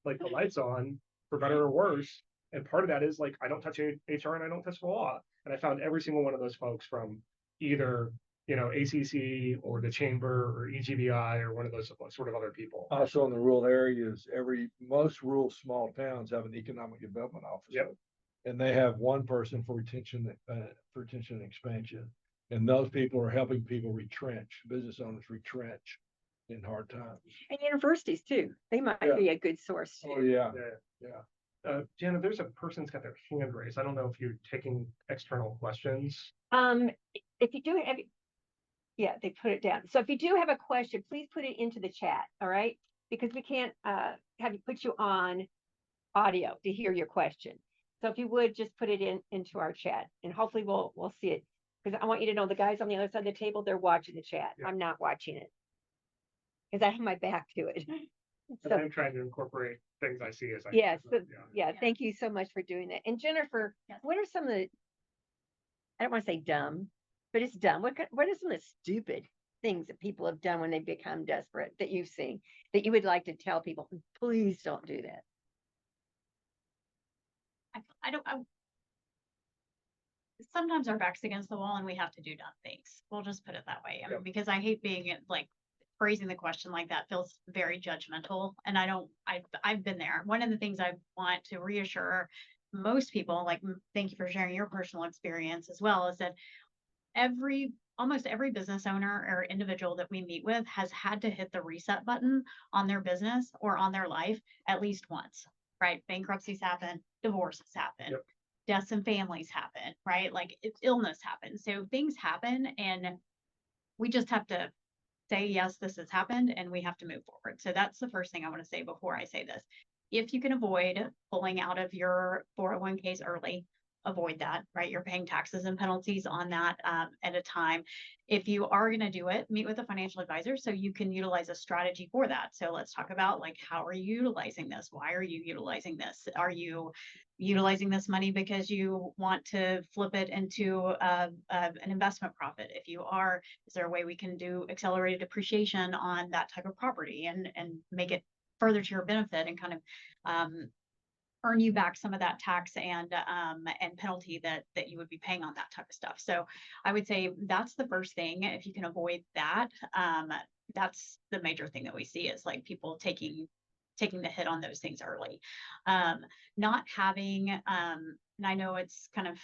like the lights on, for better or worse. And part of that is like, I don't touch HR and I don't touch the law. And I found every single one of those folks from either ACC or the chamber or EGBI or one of those sort of other people. Also in the rural areas, most rural small towns have an economic development officer. And they have one person for retention and expansion. And those people are helping people retrench, business owners retrench. in hard times. And universities too. They might Yeah. be a good source too. Oh, yeah. Jana, there's a person's got their hand raised. I don't know if you're taking external questions. If you do have, yeah, they put it down. So if you do have a question, please put it into the chat, all right? Because we can't have you put you on audio to hear your question. So if you would just put it into our chat, and hopefully we'll see it. Because I want you to know the guys on the other side of the table, they're watching the chat. Yeah. I'm not watching it. Because I have my back to it. And So I'm trying to incorporate things I see as I. yes, yeah. yeah, thank you so much for doing that. And Jennifer, Yes. what are some of the, I don't want to say dumb, but it's dumb. What are some of the stupid things that people have done when they become desperate that you've seen that you would like to tell people, please don't do that? Sometimes our back's against the wall and we have to do dumb things. We'll just put it that way. I mean, Yep. because I hate being like phrasing the question like that feels very judgmental. And I've been there. One of the things I want to reassure most people, like, thank you for sharing your personal experience as well, is that almost every business owner or individual that we meet with has had to hit the reset button on their business or on their life at least once, right? Bankruptcies happen, divorces happen, Yep. deaths in families happen, right? Like illness happens. So things happen and we just have to say, yes, this has happened and we have to move forward. So that's the first thing I want to say before I say this. If you can avoid pulling out of your 401ks early, avoid that, right? You're paying taxes and penalties on that at a time. If you are going to do it, meet with a financial advisor so you can utilize a strategy for that. So let's talk about like, how are you utilizing this? Why are you utilizing this? Are you utilizing this money because you want to flip it into an investment profit? If you are, is there a way we can do accelerated depreciation on that type of property and make it further to your benefit and kind of earn you back some of that tax and penalty that you would be paying on that type of stuff. So I would say that's the first thing. If you can avoid that, that's the major thing that we see is like people taking the hit on those things early. Not having, and I know it's kind of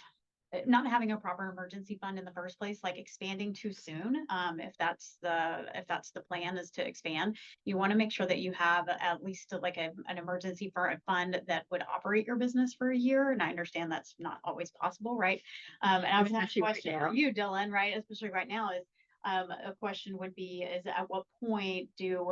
not having a proper emergency fund in the first place, like expanding too soon. If that's the plan is to expand, you want to make sure that you have at least like an emergency fund that would operate your business for a year. And I understand that's not always possible, right? And I would have a Especially right question now. for you, Dylan, right? Especially right now is a question would be is at what point do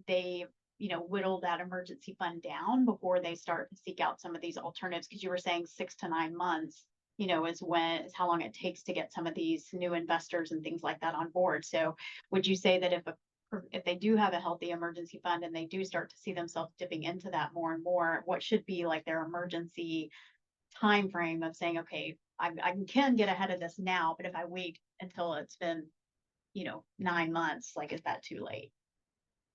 they whittle that emergency fund down before they start to seek out some of these alternatives? Because you were saying 6 to 9 months is how long it takes to get some of these new investors and things like that on board. So would you say that if they do have a healthy emergency fund and they do start to see themselves dipping into that more and more, what should be like their emergency time frame of saying, okay, I can get ahead of this now, but if I wait until it's been 9 months, like, is that too late?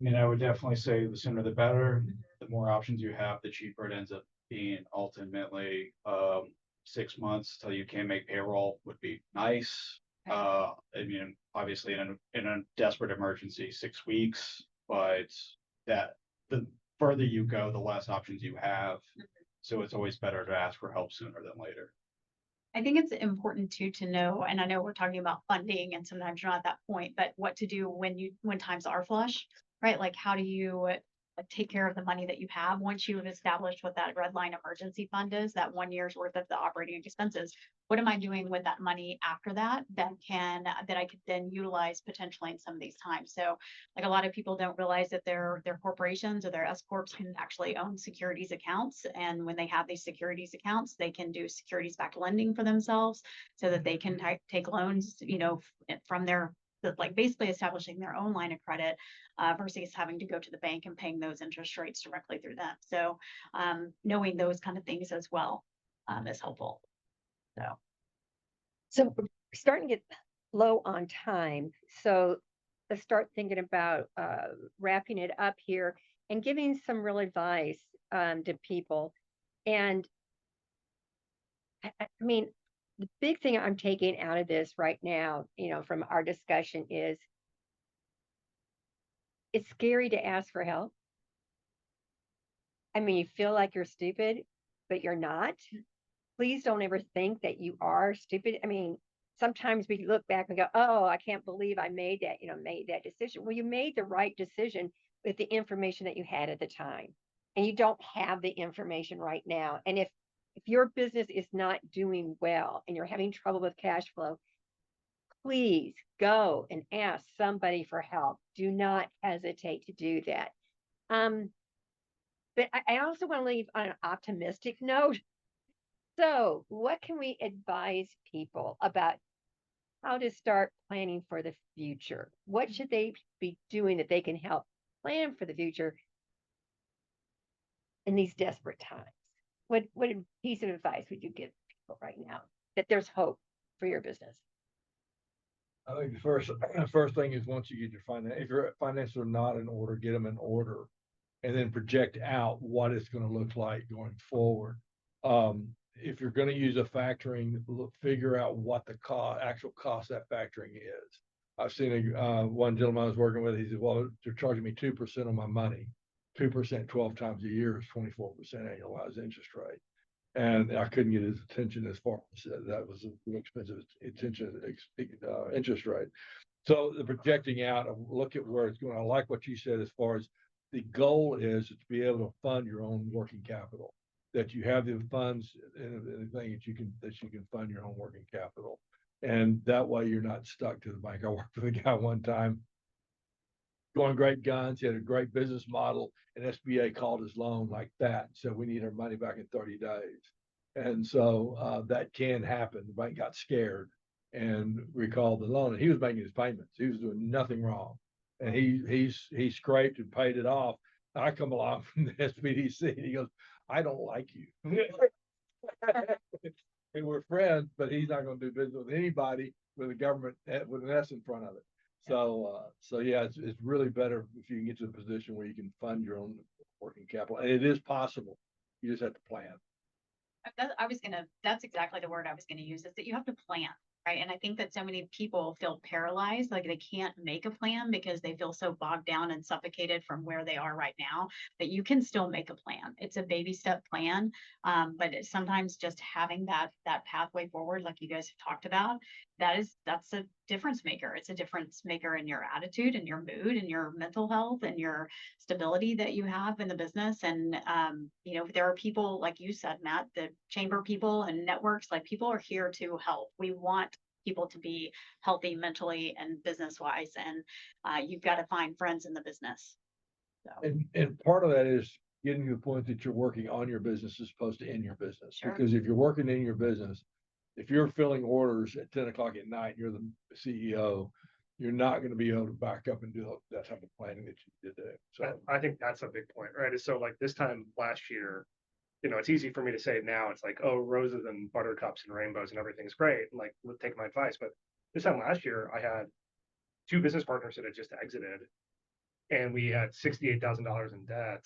I mean, I would definitely say the sooner the better. The more options you have, the cheaper it ends up being ultimately. 6 months till you can make payroll would be nice. I mean, obviously in a desperate emergency, 6 weeks, but that the further you go, the less options you have. So it's always better to ask for help sooner than later. I think it's important too to know, and I know we're talking about funding and sometimes you're not at that point, but what to do when times are flush, right? Like how do you take care of the money that you have once you have established what that red line emergency fund is, that 1 year's worth of the operating expenses? What am I doing with that money after that that I could then utilize potentially in some of these times? So like a lot of people don't realize that their corporations or their S corps can actually own securities accounts. And when they have these securities accounts, they can do securities backed lending for themselves so that they can take loans, from their, like basically establishing their own line of credit versus having to go to the bank and paying those interest rates directly through them. So knowing those kind of things as well is helpful. So we're starting to get low on time. So let's start thinking about wrapping it up here and giving some real advice to people. And I mean, the big thing I'm taking out of this right now, from our discussion is it's scary to ask for help. I mean, you feel like you're stupid, but you're not. Please don't ever think that you are stupid. I mean, sometimes we look back and go, oh, I can't believe I made that, made that decision. Well, you made the right decision with the information that you had at the time. And you don't have the information right now. And if your business is not doing well and you're having trouble with cash flow, please go and ask somebody for help. Do not hesitate to do that. But I also want to leave on an optimistic note. So, what can we advise people about how to start planning for the future? What should they be doing that they can help plan for the future in these desperate times? What piece of advice would you give people right now that there's hope for your business? I think the first thing is once you get your finance, if your finances are not in order, get them in order, and then project out what it's going to look like going forward. If you're going to use a factoring, figure out what the actual cost of that factoring is. I've seen one gentleman I was working with. He said, "Well, they're charging me 2% on my money. 2% 12 times a year is 24% annualized interest rate." And I couldn't get his attention as far as that was an expensive interest rate. So the projecting out, look at where it's going. I like what you said as far as the goal is to be able to fund your own working capital, that you have the funds and everything that you can fund your own working capital. And that way you're not stuck to the bank. I worked with a guy one time going great guns. He had a great business model, and SBA called his loan like that. So we need our money back in 30 days. And so that can happen. The bank got scared and recalled the loan, and he was making his payments. He was doing nothing wrong. And he scraped and paid it off. I come along from the SBDC and he goes, "I don't like you." And we're friends, but he's not going to do business with anybody with a government with an S in front of it. So yeah, it's really better if you can get to the position where you can fund your own working capital, and it is possible. You just have to plan. That's exactly the word I was gonna use, is that you have to plan, right? And I think that so many people feel paralyzed, like they can't make a plan because they feel so bogged down and suffocated from where they are right now, but you can still make a plan. It's a baby step plan. But sometimes just having that pathway forward, like you guys have talked about, that's a difference maker. It's a difference maker in your attitude and your mood and your mental health and your stability that you have in the business. And there are people, like you said, Matt, the chamber people and networks, like people are here to help. We want people to be healthy mentally and business wise, and you've got to find friends in the business. So. And part of that is getting to the point that you're working on your business as opposed to in your business. Sure. Because if you're working in your business, if you're filling orders at 10 o'clock at night, you're the CEO, you're not going to be able to back up and do that type of planning that you did there. So I think that's a big point, right? So like this time last year, it's easy for me to say now. It's like, oh, roses and buttercups and rainbows and everything's great. And like, take my advice. But this time last year, I had 2 business partners that had just exited, and we had $68,000 in debt.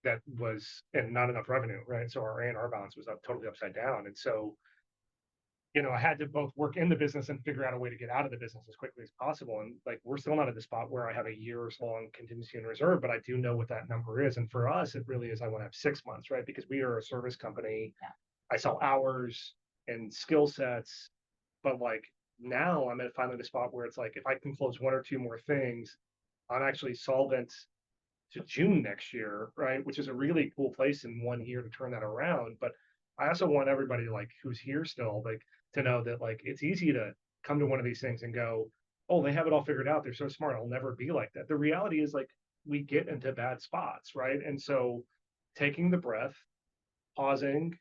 That was, and not enough revenue, right? So our A&R balance was totally upside down. And so, I had to both work in the business and figure out a way to get out of the business as quickly as possible. And like, we're still not at the spot where I have a year's long contingency and reserve, but I do know what that number is. And for us, it really is, I want to have 6 months, right? Because we are a service company. Yeah. I sell hours and skill sets, but like now I'm at finally the spot where it's like, if I can close 1 or 2 more things, I'm actually solvent to June next year, right? Which is a really cool place in 1 year to turn that around. But I also want everybody like who's here still, like, to know that like it's easy to come to one of these things and go, "Oh, they have it all figured out. They're so smart. I'll never be like that." The reality is like we get into bad spots, right? And so taking the breath, pausing,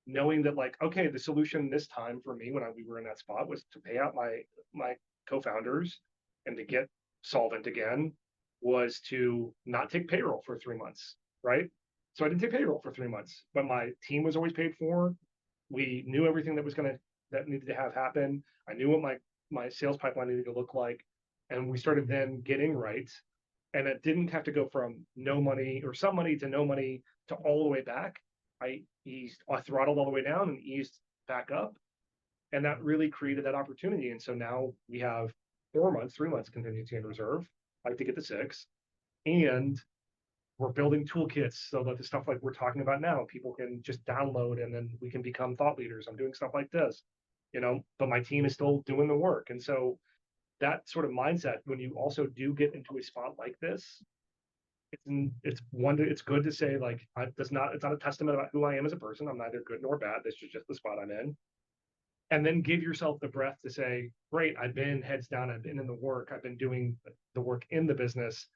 knowing that like, okay, the solution this time for me when we were in that spot was to pay out my co-founders and to get solvent again, was to not take payroll for 3 months, right? So I didn't take payroll for 3 months, but my team was always paid for. We knew everything that needed to have happen. I knew what my sales pipeline needed to look like. And we started then getting right. And it didn't have to go from no money or some money to no money to all the way back. I throttled all the way down and eased back up. And that really created that opportunity. And so now we have 3 months contingency and reserve. I have to get to 6. And we're building toolkits so that the stuff like we're talking about now, people can just download and then we can become thought leaders. I'm doing stuff like this. but my team is still doing the work. And so that sort of mindset, when you also do get into a spot like this, it's good to say, like, it's not a testament about who I am as a person. I'm neither good nor bad. This is just the spot I'm in. And then give yourself the breath to say, great, I've been heads down, I've been in the work, I've been doing the work in the business.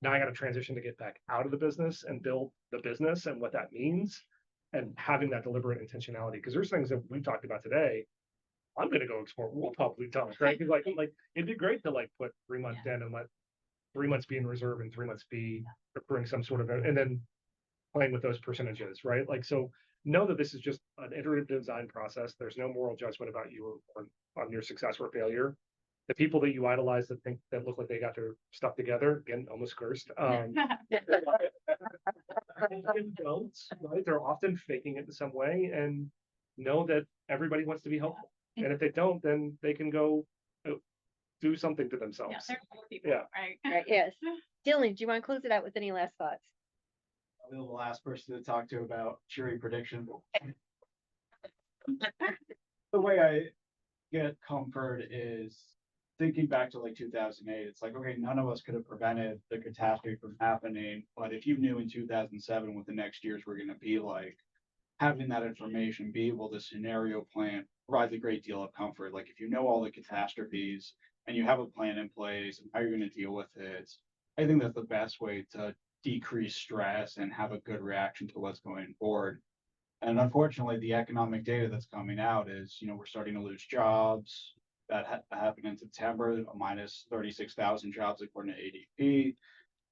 Now I got to transition to get back out of the business and build the business and what that means, and having that deliberate intentionality. Because there's things that we've talked about today. I'm going to go explore. We'll probably talk, right? Because like it'd be great to like put 3 months in and let 3 months be in reserve and 3 months be accruing some sort of, and then playing with those percentages, right? Like, so know that this is just an iterative design process. There's no moral judgment about you or on your success or failure. The people that you idolize that look like they got their stuff together, again, almost cursed. Don't, right? They're often faking it in some way, and know that everybody wants to be helpful. And if they don't, then they can go do something to themselves. Yeah, they're cool people, Yeah. right? Right, yes. Dylan, do you want to close it out with any last thoughts? I'll be the last person to talk to about cheery prediction. The way I get comfort is thinking back to like 2008. It's like, okay, none of us could have prevented the catastrophe from happening, but if you knew in 2007 what the next years were going to be like, having that information, be able to scenario plan, provides a great deal of comfort. Like if you know all the catastrophes and you have a plan in place and how you're going to deal with it, I think that's the best way to decrease stress and have a good reaction to what's going forward. And unfortunately, the economic data that's coming out is, we're starting to lose jobs. That happened in September, minus 36,000 jobs according to ADP.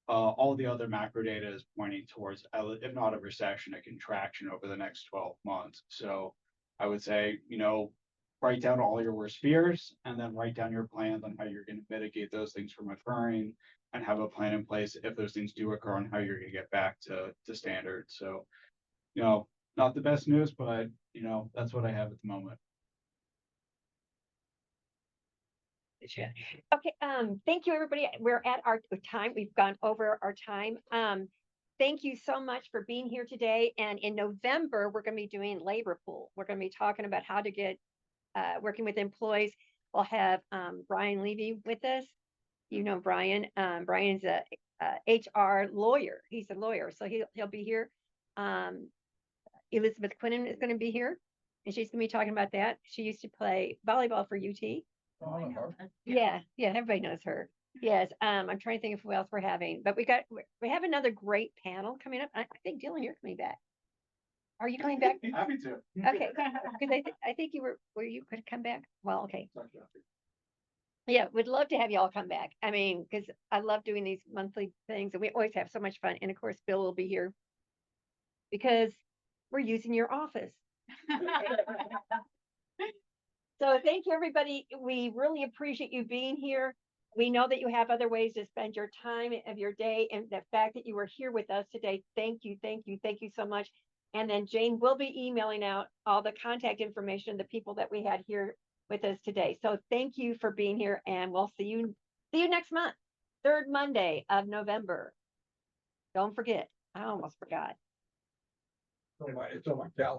All the other macro data is pointing towards, if not a recession, a contraction over the next 12 months. So I would say, write down all your worst fears and then write down your plans on how you're going to mitigate those things from occurring, and have a plan in place if those things do occur on how you're going to get back to standard. So, not the best news, but, that's what I have at the moment. Okay, thank you, everybody. We're at our time. We've gone over our time. Thank you so much for being here today. And in November, we're going to be doing labor pool. We're going to be talking about how to get working with employees. We'll have Brian Levy with us. Brian. Brian's a HR lawyer. He's a lawyer, so he'll be here. Elizabeth Quinnen is going to be here, and she's going to be talking about that. She used to play volleyball for UT. Oh, I know. Yeah, everybody knows her. Yes, I'm trying to think of who else we're having, but we have another great panel coming up. I think Dylan, you're coming back. Are you coming back? Happy to. Okay, because I think you were you could come back? Well, okay. Yeah, we'd love to have you all come back. I mean, because I love doing these monthly things, and we always have so much fun. And of course, Bill will be here because we're using your office. So thank you, everybody. We really appreciate you being here. We know that you have other ways to spend your time of your day, and the fact that you were here with us today, thank you so much. And then Jane will be emailing out all the contact information, the people that we had here with us today. So thank you for being here, and we'll see you next month, 3rd Monday of November. Don't forget, I almost forgot. It's on my calendar.